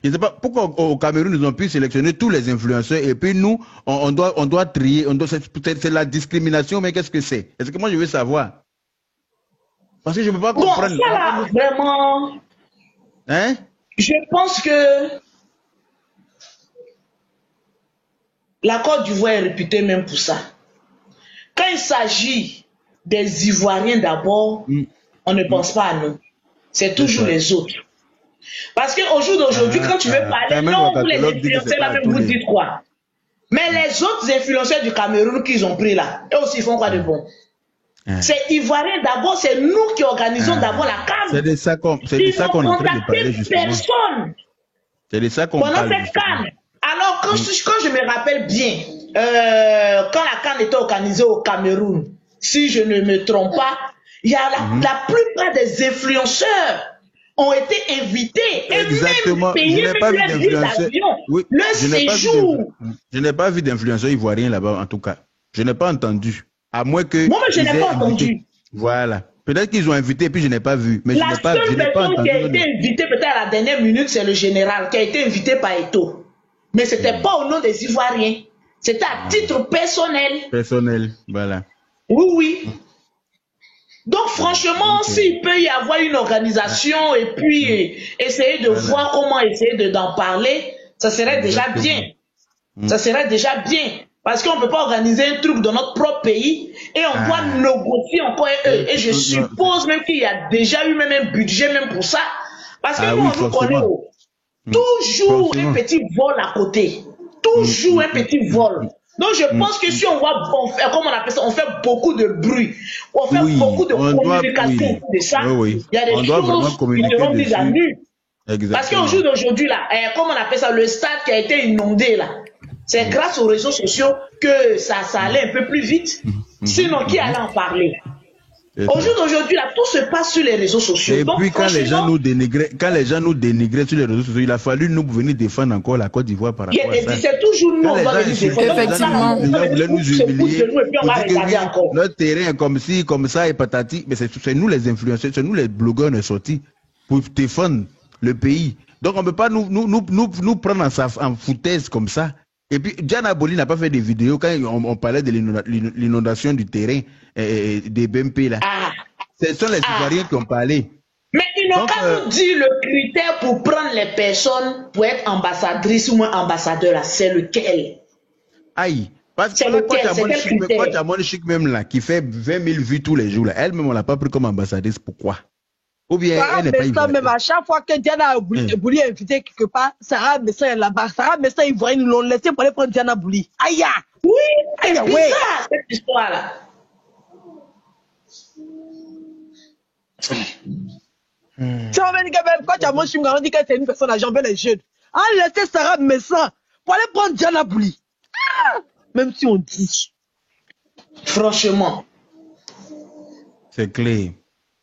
Je ne sais pas pourquoi au Cameroun, ils ont pu sélectionner tous les influenceurs et puis nous, on doit trier. C'est la discrimination, mais qu'est-ce que c'est? Est-ce que moi, je veux savoir? Parce que je ne peux pas comprendre. Bon, ça là, vraiment, Hein? je pense que la Côte d'Ivoire est réputée même pour ça. Quand il s'agit des Ivoiriens d'abord, on ne pense pas à nous. C'est toujours les autres. Parce qu'au jour d'aujourd'hui, quand tu veux parler, non, vous les influenceurs là, même vous dites quoi? Mais les autres influenceurs du Cameroun qu'ils ont pris là, eux aussi ils font quoi de bon? C'est Ivoiriens d'abord, c'est nous qui organisons d'abord la CAN. C'est de ça qu'on est en train de parler justement. Personne. C'est de ça qu'on parle. Pendant cette CAN. Alors quand je me rappelle bien, quand la CAN était organisée au Cameroun, si je ne me trompe pas, il y a la plupart des influenceurs ont été invités et même payés le billet d'avion, le séjour. Je n'ai pas vu d'influenceurs ivoiriens là-bas en tout cas. Je n'ai pas entendu. À moins que. Moi, je n'ai pas entendu. Voilà. Peut-être qu'ils ont invité et puis je n'ai pas vu. Mais la seule personne qui a été invitée peut-être à la dernière minute, c'est le général qui a été invité par Eto'o. Mais ce n'était pas au nom des Ivoiriens. C'était à titre personnel. Personnel, voilà. Oui, oui. Donc franchement, s'il peut y avoir une organisation et puis essayer de voir comment essayer d'en parler, ça serait déjà bien. Ça serait déjà bien. Parce qu'on ne peut pas organiser un truc dans notre propre pays et on doit négocier encore eux. Et je suppose même qu'il y a déjà eu même un budget même pour ça. Parce que nous, on nous connaît toujours un petit vol à côté. Toujours un petit vol. Donc je pense que si on voit, comme on appelle ça, on fait beaucoup de bruit, on fait beaucoup de communication de ça, il y a des choses qui seront mises à nu. Parce qu'au jour d'aujourd'hui, là, comme on appelle ça, le stade qui a été inondé, là, c'est grâce aux réseaux sociaux que ça allait un peu plus vite. Sinon, qui allait en parler? Au jour d'aujourd'hui, là, tout se passe sur les réseaux sociaux. Et donc, puis quand les gens nous dénigraient sur les réseaux sociaux, il a fallu nous venir défendre encore la Côte d'Ivoire par rapport à ça. C'est toujours nous, on doit nous défendre. Effectivement. Les gens voulaient nous humilier. Notre terrain est comme ci, comme ça, et patati. Mais c'est nous les influenceurs, c'est nous les blogueurs, on est sortis pour défendre le pays. Donc on ne peut pas nous prendre en foutaise comme ça. Et puis, Diana Boli n'a pas fait des vidéos quand on parlait de l'inondation du terrain des BMP là. Ce sont les Ivoiriens qui ont parlé. Mais ils n'ont pas nous dit le critère pour prendre les personnes pour être ambassadrice ou ambassadeur là. C'est lequel? Aïe. Parce que quand Jamon Chic même là, qui fait 20 000 vues tous les jours là, elle-même on l'a pas pris comme ambassadrice. Pourquoi? Ou bien elle n'est pas ivoirienne. Même à chaque fois que Diana Bouli est invitée quelque part, Sarah Messa est là-bas. Sarah Messa ivoirienne, ils l'ont laissé pour aller prendre Diana Bouli. Aïe! Oui, c'est ça, cette histoire-là. Tu vois, même quand Jamon Chic on dit que c'est une personne à jamber les jeunes. Ah, laissez Sarah Messa pour aller prendre Diana Bouli. Même si on dit. Franchement. C'est clair.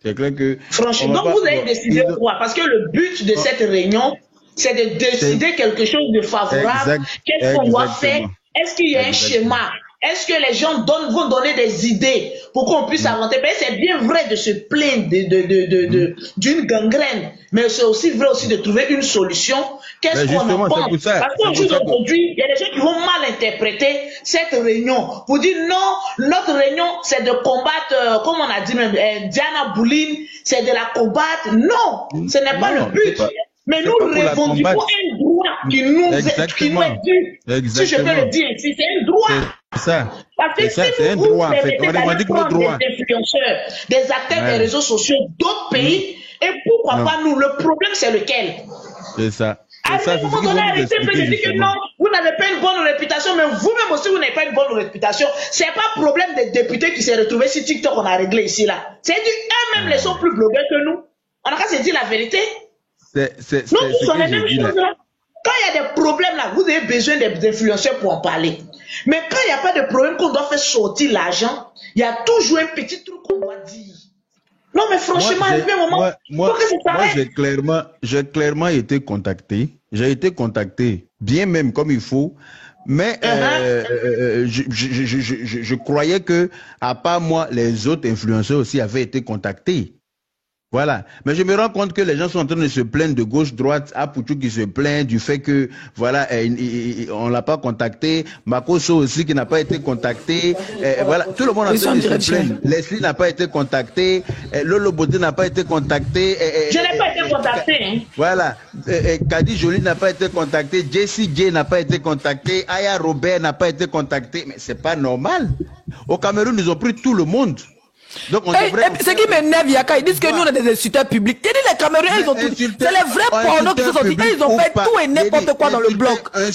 C'est clair que. Franchement, donc vous avez décidé quoi? Parce que le but de cette réunion, c'est de décider quelque chose de favorable. Qu'est-ce qu'on doit faire? Est-ce qu'il y a un schéma? Est-ce que les gens vont donner des idées pour qu'on puisse inventer? C'est bien vrai de se plaindre d'une gangrène, mais c'est aussi vrai aussi de trouver une solution. Qu'est-ce qu'on en pense? Parce qu'aujourd'hui, il y a des gens qui vont mal interpréter cette réunion. Vous dites non, notre réunion, c'est de combattre, comme on a dit même, Diana Bouline, c'est de la combattre. Non, ce n'est pas le but. Mais nous revendiquons un droit qui nous est dû. Si je peux le dire ici, c'est un droit. Ça. Parce que si vous permettez d'aller prendre des influenceurs, des acteurs des réseaux sociaux d'autres pays, et pourquoi pas nous? Le problème, c'est lequel? C'est ça. À un moment donné, arrêtez de dire que non, vous n'avez pas une bonne réputation, mais vous-même aussi, vous n'avez pas une bonne réputation. C'est pas problème des députés qui s'est retrouvé sur TikTok, on a réglé ici, là. C'est dit, eux-mêmes, les sont plus blogueurs que nous. On a qu'à se dire la vérité. Nous tous, on est les mêmes choses là. Quand il y a des problèmes là, vous avez besoin des influenceurs pour en parler. Mais quand il n'y a pas de problème qu'on doit faire sortir l'argent, il y a toujours un petit truc qu'on doit dire. Non mais franchement, à un moment, j'ai clairement été contacté. J'ai été contacté, bien même comme il faut. Mais je croyais que, à part moi, les autres influenceurs aussi avaient été contactés. Voilà. Mais je me rends compte que les gens sont en train de se plaindre de gauche-droite, Apoutou qui se plaint du fait que, voilà, on l'a pas contacté, Makoso aussi qui n'a pas été contacté, voilà, tout le monde est en train de se plaindre. Leslie n'a pas été contacté, Lolo Bodé n'a pas été contacté. Je n'ai pas été contacté. Hein. Voilà. Kadi Jolie n'a pas été contacté, Jessie Gay n'a pas été contacté, Aya Robert n'a pas été contacté. Mais c'est pas normal. Au Cameroun, ils ont pris tout le monde. Donc on devrait... Ce qui m'énerve, Yaka, ils disent que nous on est des insulteurs publics. Tu dis les Camerounais, ils ont tout. C'est les vrais pornos qui sont sortis. Ils ont fait tout et n'importe quoi dans le bloc. Et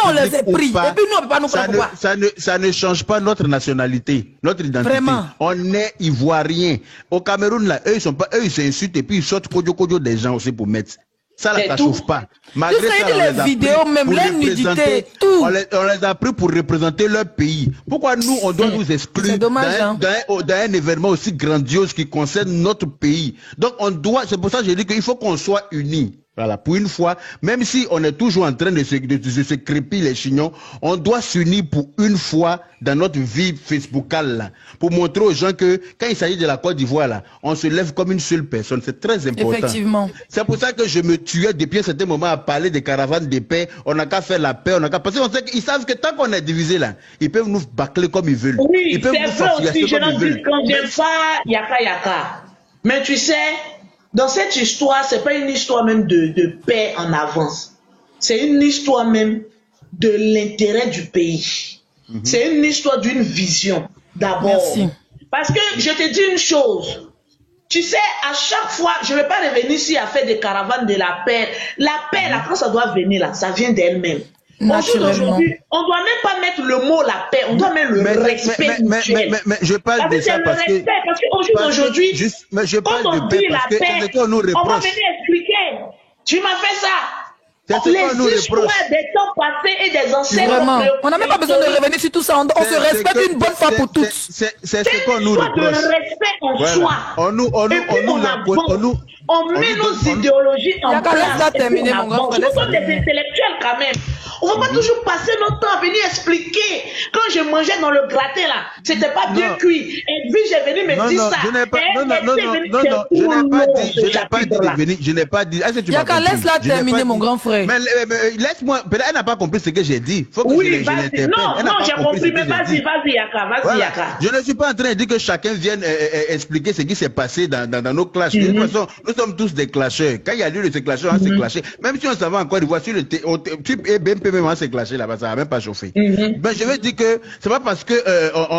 on les a pris. Et puis nous on ne peut pas nous comprendre. Ça ne change pas notre nationalité, notre identité. Vraiment. On est ivoirien. Au Cameroun là, eux ils s'insultent et puis ils sortent kodio des gens aussi pour mettre. Ça ne chauffe pas. Malgré ça, les vidéos, même les nudités, tout. On les a pris pour représenter leur pays. Pourquoi nous, on doit nous exclure dans un événement aussi grandiose qui concerne notre pays? Donc, on doit, c'est pour ça que je dis qu'il faut qu'on soit unis. Voilà, pour une fois, même si on est toujours en train de se crépir les chignons, on doit s'unir pour une fois dans notre vie facebookale là, pour montrer aux gens que quand il s'agit de la Côte d'Ivoire là, on se lève comme une seule personne. C'est très important. Effectivement. C'est pour ça que je me tuais depuis un certain moment à parler des caravanes de paix. On n'a qu'à faire la paix, on n'a qu'à parce qu'on sait qu'ils savent que tant qu'on est divisé là, ils peuvent nous bâcler comme ils veulent. Oui, c'est vrai aussi. Je n'en dis quand j'aime pas Yaka. Mais tu sais. Dans cette histoire, c'est pas une histoire même de paix en avance. C'est une histoire même de l'intérêt du pays. C'est une histoire d'une vision, d'abord. Parce que je te dis une chose. Tu sais, à chaque fois, je ne vais pas revenir ici à faire des caravanes de la paix. La paix, là, quand ça doit venir, là, ça vient d'elle-même. Aujourd'hui, on ne doit même pas mettre le mot la paix, on doit mettre le respect mutuel. Mais je parle de ça parce qu'aujourd'hui, quand on dit la paix, on va venir expliquer. Tu m'as fait ça. Les histoires des temps passés et des anciens. Vraiment. On n'a même pas besoin de revenir sur tout ça. On se respecte une bonne fois pour toutes. C'est ce qu'on nous reproche. De respect en soi. On met nos idéologies en place. Nous sommes des intellectuels quand même. On ne va pas toujours passer notre temps à venir expliquer. Quand je mangeais dans le gratin là, c'était pas bien cuit. Et puis j'ai venu me dire ça. Je n'ai pas dit de venir. Je n'ai pas dit. Yaka, laisse-la terminer, mon grand frère. Mais laisse-moi. Peut-être elle n'a pas compris ce que j'ai dit. Oui, vas-y. Non, j'ai compris. Mais vas-y, Yaka. Vas-y, Yaka. Je ne suis pas en train de dire que chacun vienne expliquer ce qui s'est passé dans nos clashes. De toute façon, nous sommes tous des clasheurs. Quand il y a lieu de se clasher, on s'est clashé. Même si on savait encore, voici le BMP même on s'est clashé là-bas, ça n'a même pas chauffé. Ben, je veux dire que c'est pas parce que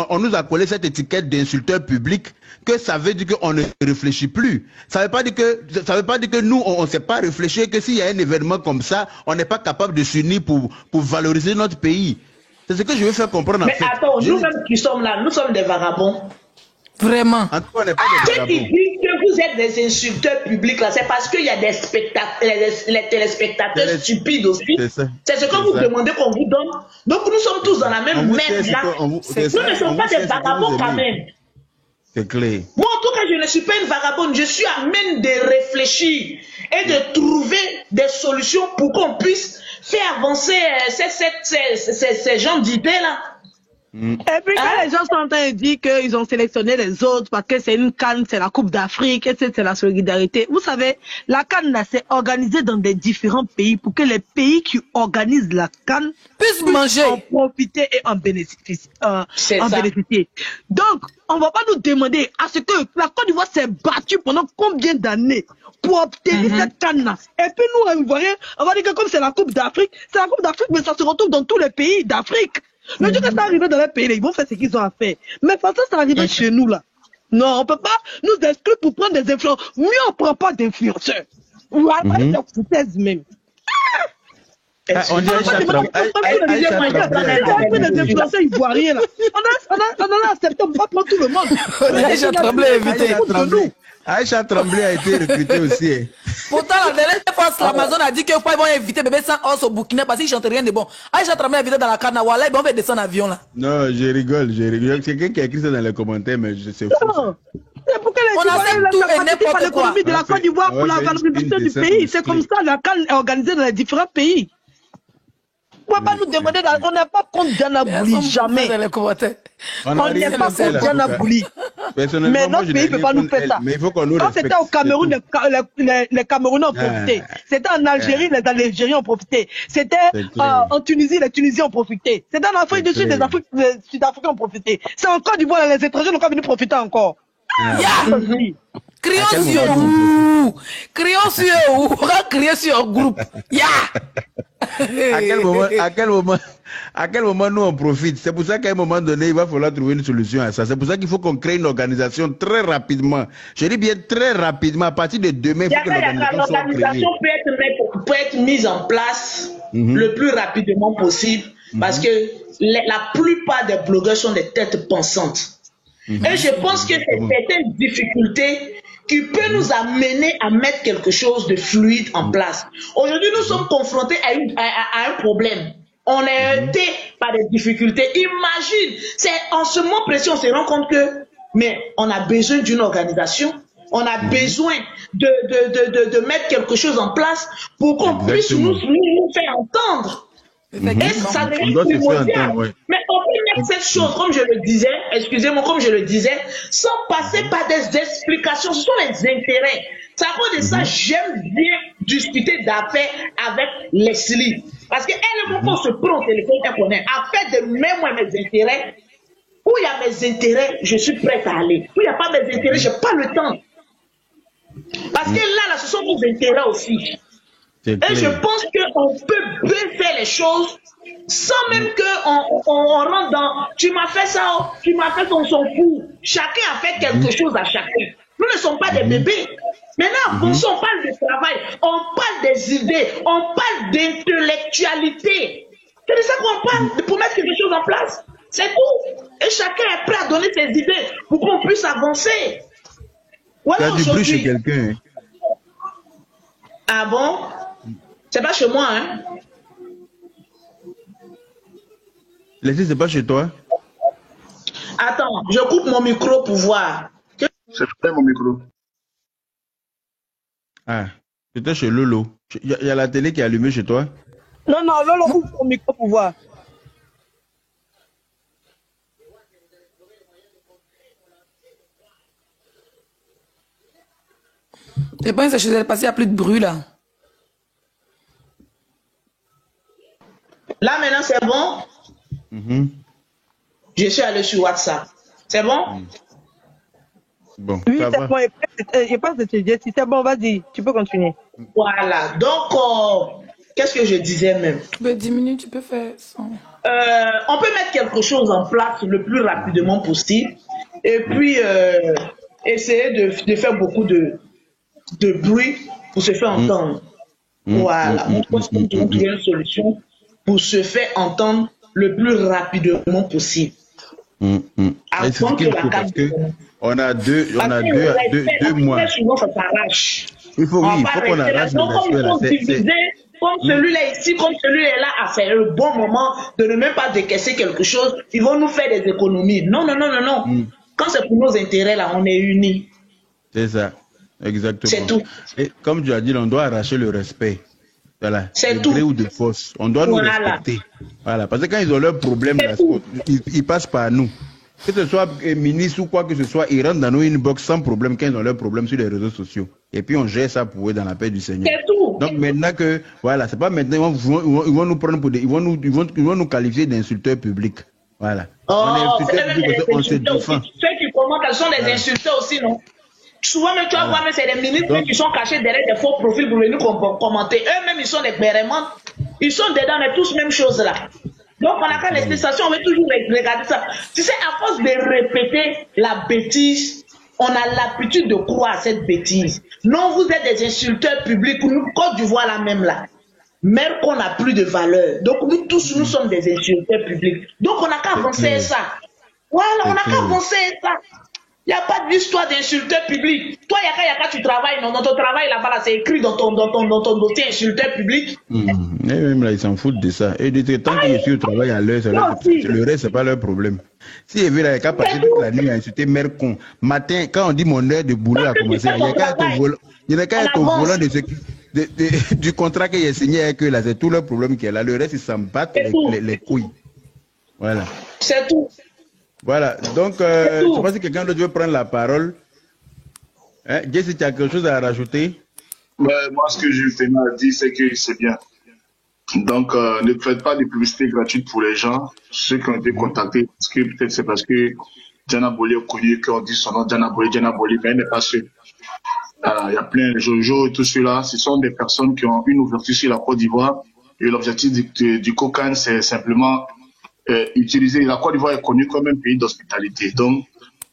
on nous a collé cette étiquette d'insulteur public que ça veut dire qu'on ne réfléchit plus. Ça veut pas dire que nous on sait pas réfléchir, que s'il y a un événement comme ça, on n'est pas capable de s'unir pour valoriser notre pays. C'est ce que je veux faire comprendre. Mais attends, nous-mêmes qui sommes là, nous sommes des vagabonds. Vraiment. Ceux qui disent que vous êtes des insulteurs publics là, c'est parce qu'il y a des spectateurs, les téléspectateurs stupides aussi. C'est ce que vous demandez qu'on vous donne. Donc nous sommes tous dans la même merde là. Nous ne sommes pas des vagabonds quand même. C'est clair. Moi en tout cas, je ne suis pas une vagabonde. Je suis à même de réfléchir et de trouver des solutions pour qu'on puisse faire avancer ces gens d'idées là. Et puis quand les gens sont en train de dire qu'ils ont sélectionné les autres parce que c'est une CAN, c'est la Coupe d'Afrique, et c'est la solidarité. Vous savez, la CAN là, c'est organisé dans des différents pays pour que les pays qui organisent la CAN puissent manger, en profiter et en bénéficier. Donc, on va pas nous demander à ce que la Côte d'Ivoire s'est battue pendant combien d'années pour obtenir cette CAN là. Et puis nous, vous voyez, on va dire que comme c'est la Coupe d'Afrique, c'est la Coupe d'Afrique, mais ça se retrouve dans tous les pays d'Afrique. Le jour que ça arrive dans les pays, ils vont faire ce qu'ils ont à faire. Mais quand ça arrive chez nous, là, non, on peut pas nous exclure pour prendre des influenceurs. Mieux, on prend pas d'influenceurs. Ou alors, c'est une foutaise même. On dit des influenceurs ivoiriens, là. On a accepté, on ne peut pas prendre tout le monde. Aïcha Tremblay est invité. Aïcha Tremblay a été recrutée aussi. Pourtant, la dernière fois, l'Amazon a dit qu'ils vont inviter bébé sans os au Burkina parce qu'ils chantent rien de bon. Aïcha Tremblay est invité dans la Kanawala, ils vont faire descendre avion là. Non, je rigole. C'est quelqu'un qui a écrit ça dans les commentaires, mais je sais pas. C'est pour que les Ivoiriens tout et n'importe quoi. De la Côte d'Ivoire pour la valorisation du pays. C'est comme ça la CAN est organisée dans les différents pays. pouvez pas nous demander, on n'est pas contre Diana Bouli, jamais. On n'est pas contre Diana Bouli. Mais notre pays ne peut pas nous faire ça. Quand c'était au Cameroun, les Camerounais ont profité. C'était en Algérie, les Algériens ont profité. C'était en Tunisie, les Tunisiens ont profité. C'était en Afrique du Sud, les Sud-Africains ont profité. C'est en Côte d'Ivoire, les étrangers n'ont pas venu profiter encore. Crions sur vous. Crions sur vous. On va crier sur un groupe. À quel moment nous on profite? C'est pour ça qu'à un moment donné, il va falloir trouver une solution à ça. C'est pour ça qu'il faut qu'on crée une organisation très rapidement. Je dis bien très rapidement. À partir de demain, il faut que l'organisation peut être mise en place le plus rapidement possible parce que la plupart des blogueurs sont des têtes pensantes. Et je pense que c'est certaines difficultés qui peut nous amener à mettre quelque chose de fluide en place. Aujourd'hui, nous sommes confrontés à un problème. On est heurté par des difficultés. Imagine, c'est en ce moment précis, on se rend compte que, mais on a besoin d'une organisation, on a besoin de mettre quelque chose en place pour qu'on puisse nous faire entendre. Et ça devient primordial. Mais on peut mettre cette chose, comme je le disais, excusez-moi, comme je le disais, sans passer par des explications. Ce sont les intérêts. C'est à cause de ça, j'aime bien discuter d'affaires avec Leslie. Parce qu'elle et moi, on se prend au téléphone, afin de mettre moi mes intérêts. Où il y a mes intérêts, je suis prête à aller. Où il n'y a pas mes intérêts, je n'ai pas le temps. Parce que là, ce sont nos intérêts aussi. Et je pense qu'on peut bien faire les choses sans même qu'on rentre dans tu m'as fait ça, tu m'as fait son fou. Chacun a fait quelque chose à chacun. Nous ne sommes pas des bébés. Maintenant, on parle de travail, on parle des idées, on parle d'intellectualité. C'est de ça qu'on parle, pour mettre quelque chose en place. C'est tout. Et chacun est prêt à donner ses idées pour qu'on puisse avancer. Voilà. Tu as du bruit chez quelqu'un. Ah bon? C'est pas chez moi, hein? Leslie, c'est pas chez toi? Attends, je coupe mon micro pour voir. C'est fait mon micro. Ah, c'était chez Lolo. Il y a la télé qui est allumée chez toi? Non, Lolo coupe son micro pour voir. Je pense que je suis passé, il n'y a plus de bruit là. Là maintenant c'est bon? Je suis allé sur WhatsApp. C'est bon? Bon, oui, c'est bon. Je pense que si c'est bon, vas-y, tu peux continuer. Voilà. Donc, qu'est-ce que je disais même? 10 minutes, tu peux faire ça. On peut mettre quelque chose en place le plus rapidement possible. Et puis, essayer de faire beaucoup de bruit pour se faire entendre. Voilà. On pense qu'on doit trouver une solution pour se faire entendre le plus rapidement possible. Avant que la carte on a deux mois. Sinon, ça s'arrache. Il faut qu'on arrache comme celui-là ici, comme celui-là a fait un bon moment de ne même pas décaisser quelque chose, ils vont nous faire des économies. Non. Quand c'est pour nos intérêts, là, on est unis. C'est ça, exactement. C'est tout. Et comme tu as dit, on doit arracher le respect. Voilà. C'est tout. De gré ou de force. On doit nous respecter. Voilà. Parce que quand ils ont leurs problèmes, ils passent par nous. Que ce soit ministre ou quoi que ce soit, ils rentrent dans nos inbox sans problème quand ils ont leurs problèmes sur les réseaux sociaux. Et puis on gère ça pour eux dans la paix du Seigneur. C'est tout. Donc maintenant que, voilà, c'est pas maintenant, ils vont nous prendre pour des, ils vont nous qualifier d'insulteurs publics. Voilà. On se défend. Ceux qui commentent, elles sont des insulteurs aussi, non? Souvent, même, tu vas voir, c'est des ministres qui sont cachés derrière des faux profils pour venir commenter. Eux-mêmes, ils sont des béréments. Ils sont dedans, mais tous même chose là. Donc, on n'a qu'à laisser ça. Si on veut toujours regarder ça. Tu sais, à force de répéter la bêtise, on a l'habitude de croire à cette bêtise. Non, vous êtes des insulteurs publics. Nous, Côte d'Ivoire, la même là. Même qu'on n'a plus de valeur. Donc, nous tous, nous sommes des insulteurs publics. Donc, on n'a qu'à avancer ça. Voilà, on n'a qu'à avancer ça. Il n'y a pas d'histoire d'insulteur public. Toi, Yaka, tu travailles, non, dans ton travail là-bas, c'est écrit dans ton dossier insulteur public. Et même là, ils s'en foutent de ça. Et tant qu'ils sont au travail à l'heure, le reste, c'est pas leur problème. Si il y a qu'à passer toute la nuit à insulter mère con, matin, quand on dit mon heure de boulot a commencé, il y a qu'à être au volant de sécurité. du contrat qu'il a signé avec eux, là, c'est tout le problème qu'il y a là. Le reste, ils s'en battent les couilles. Voilà. C'est tout. Voilà. Donc, je ne sais pas si quelqu'un d'autre veut prendre la parole. Hein? Jesse, tu as quelque chose à rajouter? Moi, ce que je tenais à dire, c'est que c'est bien. Donc, ne faites pas de publicité gratuite pour les gens, ceux qui ont été contactés, parce que peut-être c'est parce que Diana Bolé est connu, qu'on dit son nom, Diana Bolé, mais elle n'est pas sûre. Il y a plein de Jojo et tout cela, ce sont des personnes qui ont une ouverture sur la Côte d'Ivoire, et l'objectif du COCAN, c'est simplement utiliser, la Côte d'Ivoire est connue comme un pays d'hospitalité, donc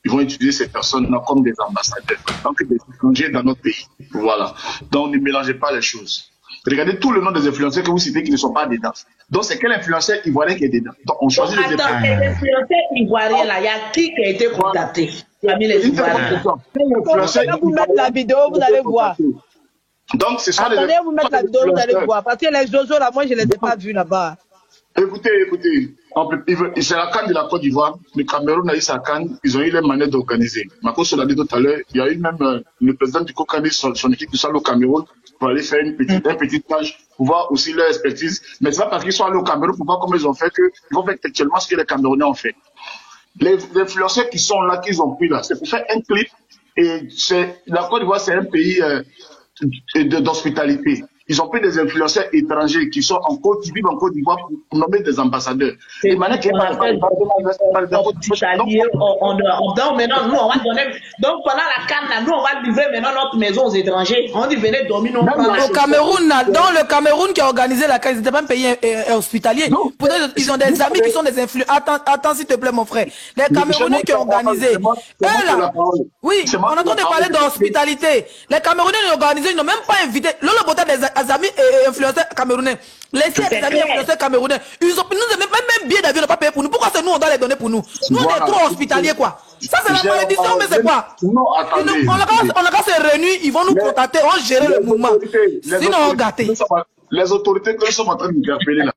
ils vont utiliser ces personnes-là comme des ambassadeurs, donc des étrangers dans notre pays. Voilà. Donc, ne mélangez pas les choses. Regardez tout le nom des influenceurs que vous citez qui ne sont pas dedans. Donc, c'est quel influenceur ivoirien qui est dedans? Donc, on choisit les influenceurs. Attends, les influenceurs ivoiriens, là, il y a qui a été contacté? Parmi les Ivoiriens. Vous mettre la vidéo, vous allez voir. Donc, c'est ça. Attendez, vous mettre la vidéo, vous allez voir. Parce que les Jojo, là, moi, je ne les ai pas vus là-bas. Écoutez. C'est la CAN de la Côte d'Ivoire. Le Cameroun a eu sa CAN. Ils ont eu les manières d'organiser. Marcos l'a dit tout à l'heure. Il y a eu même le président du COCAN et son équipe qui sont au Cameroun pour aller faire un petit stage pour voir aussi leur expertise. Mais c'est pas parce qu'ils sont allés au Cameroun pour voir comment ils ont fait qu'ils vont faire actuellement ce que les Camerounais ont fait. Les influenceurs qui sont là, qu'ils ont pris là, c'est pour faire un clip. Et la Côte d'Ivoire, c'est un pays d'hospitalité. Ils ont pris des influenceurs étrangers qui sont qui vivent en Côte d'Ivoire pour nommer des ambassadeurs. Et maintenant, maintenant, nous, on va donner. Donc, pendant la canne, nous, on va livrer maintenant notre maison aux étrangers. On dit, venez dormir, nous, au Cameroun, dans le Cameroun qui a organisé la canne, c'était pas un pays hospitalier. Ils ont des amis qui sont des influenceurs. Attends, s'il te plaît, mon frère. Les Camerounais qui ont organisé. Oui, on entend parler d'hospitalité. Les Camerounais qui ont organisé, ils n'ont même pas invité. Lolo Bota des amis influenceurs camerounais. Laissez des amis influenceurs camerounais. Ils ont même billet d'avion, pas payé pour nous. Pourquoi c'est nous, on doit les donner pour nous? Nous, on est trop hospitaliers, quoi. Ça, c'est la malédiction, mais c'est quoi? On a qu'à se réunir, ils vont nous contacter, on va gérer le mouvement. Sinon, on gâté. Les autorités que nous sommes en train de nous appeler là.